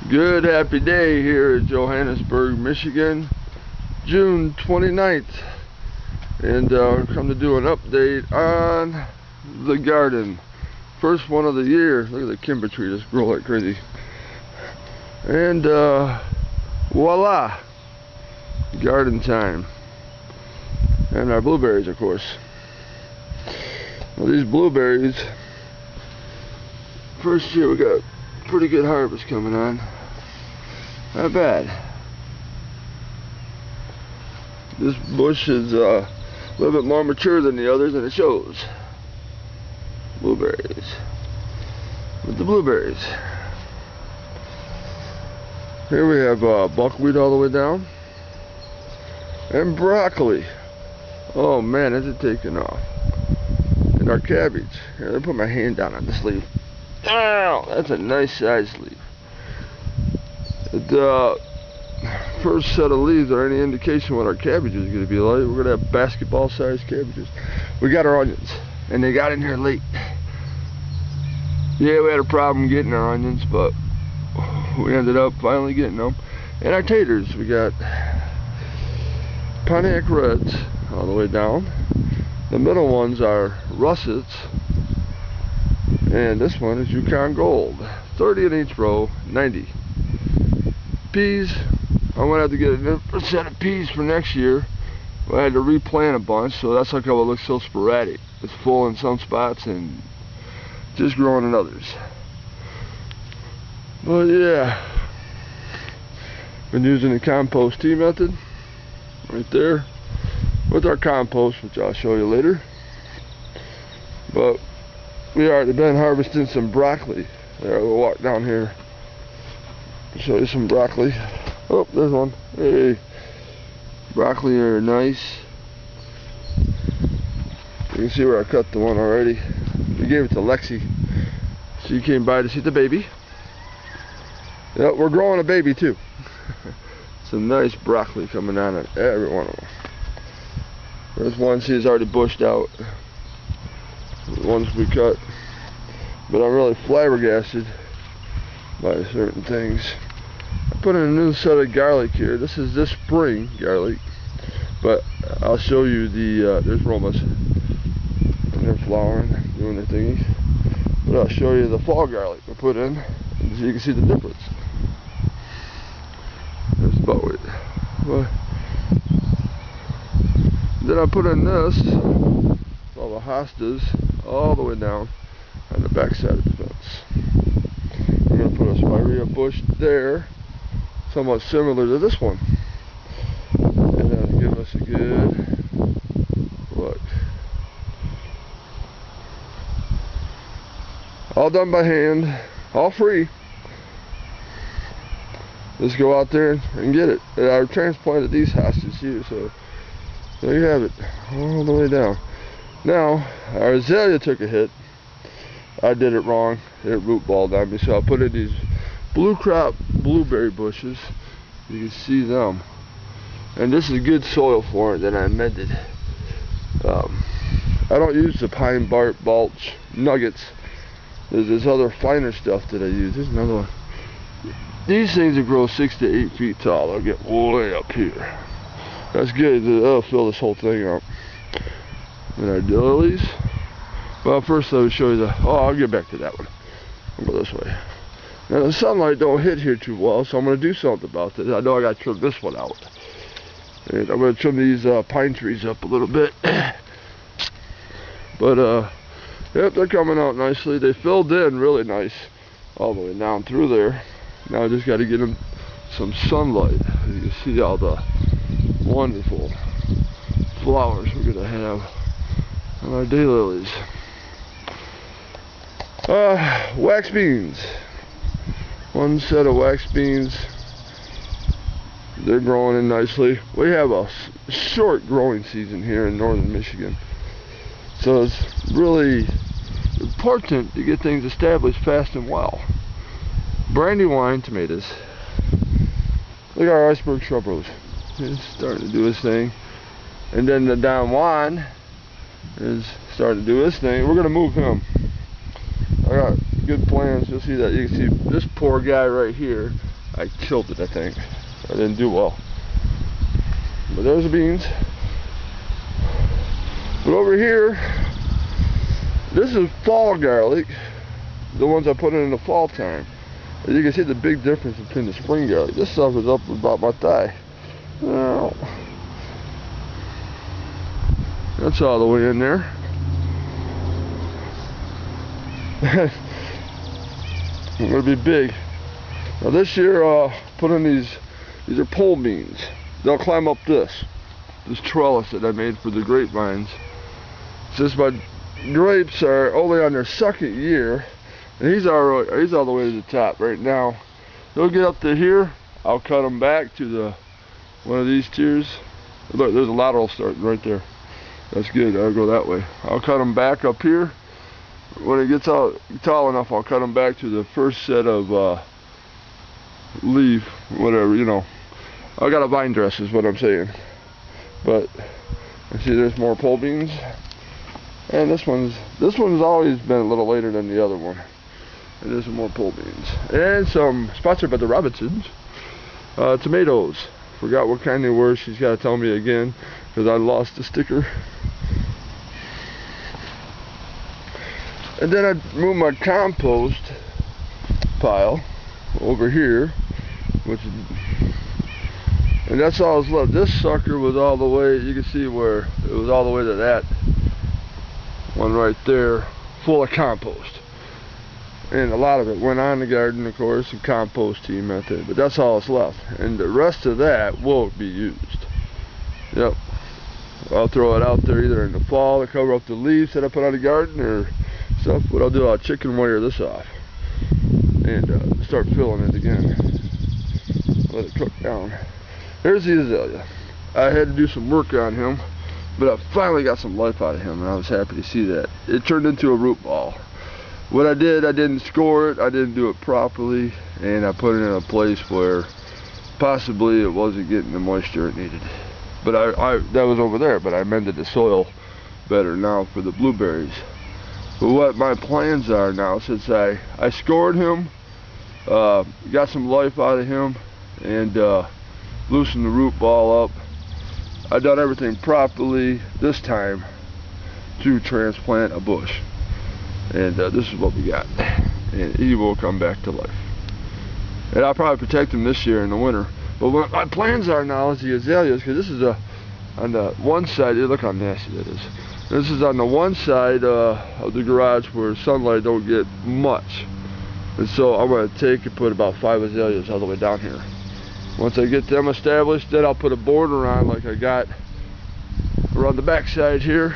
Good happy day here in Johannesburg, Michigan, June 29th, and come to do an update on the garden. First one of the year. Look at the kimber tree just grow like crazy. And voila, garden time. And our blueberries, of course. Well, these blueberries, first year we got pretty good harvest coming on. Not bad. This bush is a little bit more mature than the others, and it shows. Blueberries. With the blueberries. Here we have buckwheat all the way down. And broccoli. Oh man, is it taking off. And our cabbage. Here, let me put my hand down on this leaf. Ow, that's a nice size leaf. The first set of leaves are any indication what our cabbage is going to be like. We're going to have basketball sized cabbages. We got our onions, and they got in here late. Yeah, we had a problem getting our onions, but we ended up finally getting them. And our taters, we got Pontiac Reds all the way down. The middle ones are russets. And this one is Yukon Gold. 30 in each row, 90. Peas, I'm going to have to get a different set of peas for next year. I had to replant a bunch, so that's how it looks so sporadic. It's full in some spots and just growing in others. But yeah, been using the compost tea method right there with our compost, which I'll show you later. But we already been harvesting some broccoli. There, we'll walk down here. Show you some broccoli. Oh, there's one. Hey, broccoli are nice. You can see where I cut the one already. We gave it to Lexi. She came by to see the baby. Yep, we're growing a baby too. Some nice broccoli coming on at every one of them. There's one, she's already bushed out. The ones we cut. But I'm really flabbergasted by certain things. I put in a new set of garlic here. This is this spring garlic, but I'll show you the there's Romas, and they're flowering, doing their thingies. But I'll show you the fall garlic I put in, so you can see the difference. There's buckwheat. Then I put in this, all the hostas, all the way down on the back side of the fence. I'm going to put a spirea bush there, somewhat similar to this one, and that'll give us a good look. All done by hand, all free. Just go out there and get it. And I transplanted these hostas here, so there you have it, all the way down. Now, our azalea took a hit. I did it wrong. It root balled on me, so I put in these blue crop blueberry bushes. You can see them, and this is good soil for it that I amended. I don't use the pine bark mulch nuggets. There's this other finer stuff that I use. There's another one. These things will grow 6 to 8 feet tall. They'll get way up here. That's good. That'll fill this whole thing up. And our lilies. Well, first let me show you the, I'll get back to that one. I'll go this way. Now the sunlight don't hit here too well, so I'm going to do something about this. I know I got to trim this one out. And I'm going to trim these pine trees up a little bit. But, yep, they're coming out nicely. They filled in really nice all the way down through there. Now I just got to get them some sunlight. You can see all the wonderful flowers we're going to have on our daylilies. Wax beans. One set of wax beans. They're growing in nicely. We have a short growing season here in northern Michigan, so it's really important to get things established fast and well. Brandywine tomatoes. Look at our iceberg shrub rose. It's starting to do its thing. And then the Don Juan is starting to do his thing. We're going to move him. I got good plans. You'll see that. You can see this poor guy right here I killed it, I think. I didn't do well. But there's the beans. But over here, this is fall garlic. The ones I put in the fall time. As you can see the big difference between the spring garlic. This stuff is up about my thigh. Well, that's all the way in there. I'm gonna be big. Now this year, put in these are pole beans. They'll climb up this trellis that I made for the grapevines. Since my grapes are only on their second year, and he's all the way to the top right now. They'll get up to here. I'll cut them back to one of these tiers. Look, there's a lateral starting right there. That's good. I'll go that way. I'll cut them back up here. When it gets out tall enough, I'll cut them back to the first set of leaf, whatever, you know. I got a vine dress is what I'm saying. But I see there's more pole beans. And this one's always been a little later than the other one. And there's some more pole beans. And some, sponsored by the Robinsons, tomatoes. Forgot what kind they were. She's got to tell me again because I lost the sticker. And then I moved my compost pile over here, and that's all that's left. This sucker was all the way, you can see where it was all the way to that one right there, full of compost. And a lot of it went on the garden, of course, and compost team out there. But that's all that's left. And the rest of that won't be used. Yep. I'll throw it out there either in the fall to cover up the leaves that I put on the garden or stuff. What I'll do, I'll chicken wire this off and start filling it again. Let it cook down. Here's the azalea. I had to do some work on him, but I finally got some life out of him, and I was happy to see that. It turned into a root ball. What I did, I didn't score it, I didn't do it properly, and I put it in a place where possibly it wasn't getting the moisture it needed. But that was over there, but I mended the soil better now for the blueberries. But what my plans are now, since I scored him, got some life out of him, and loosened the root ball up. I done everything properly this time to transplant a bush. And this is what we got. And he will come back to life. And I'll probably protect him this year in the winter. But what my plans are now is the azaleas, because this is on the one side, look how nasty that is. This is on the one side of the garage where sunlight don't get much. And so I'm going to take and put about 5 azaleas all the way down here. Once I get them established, then I'll put a border on like I got around the back side here.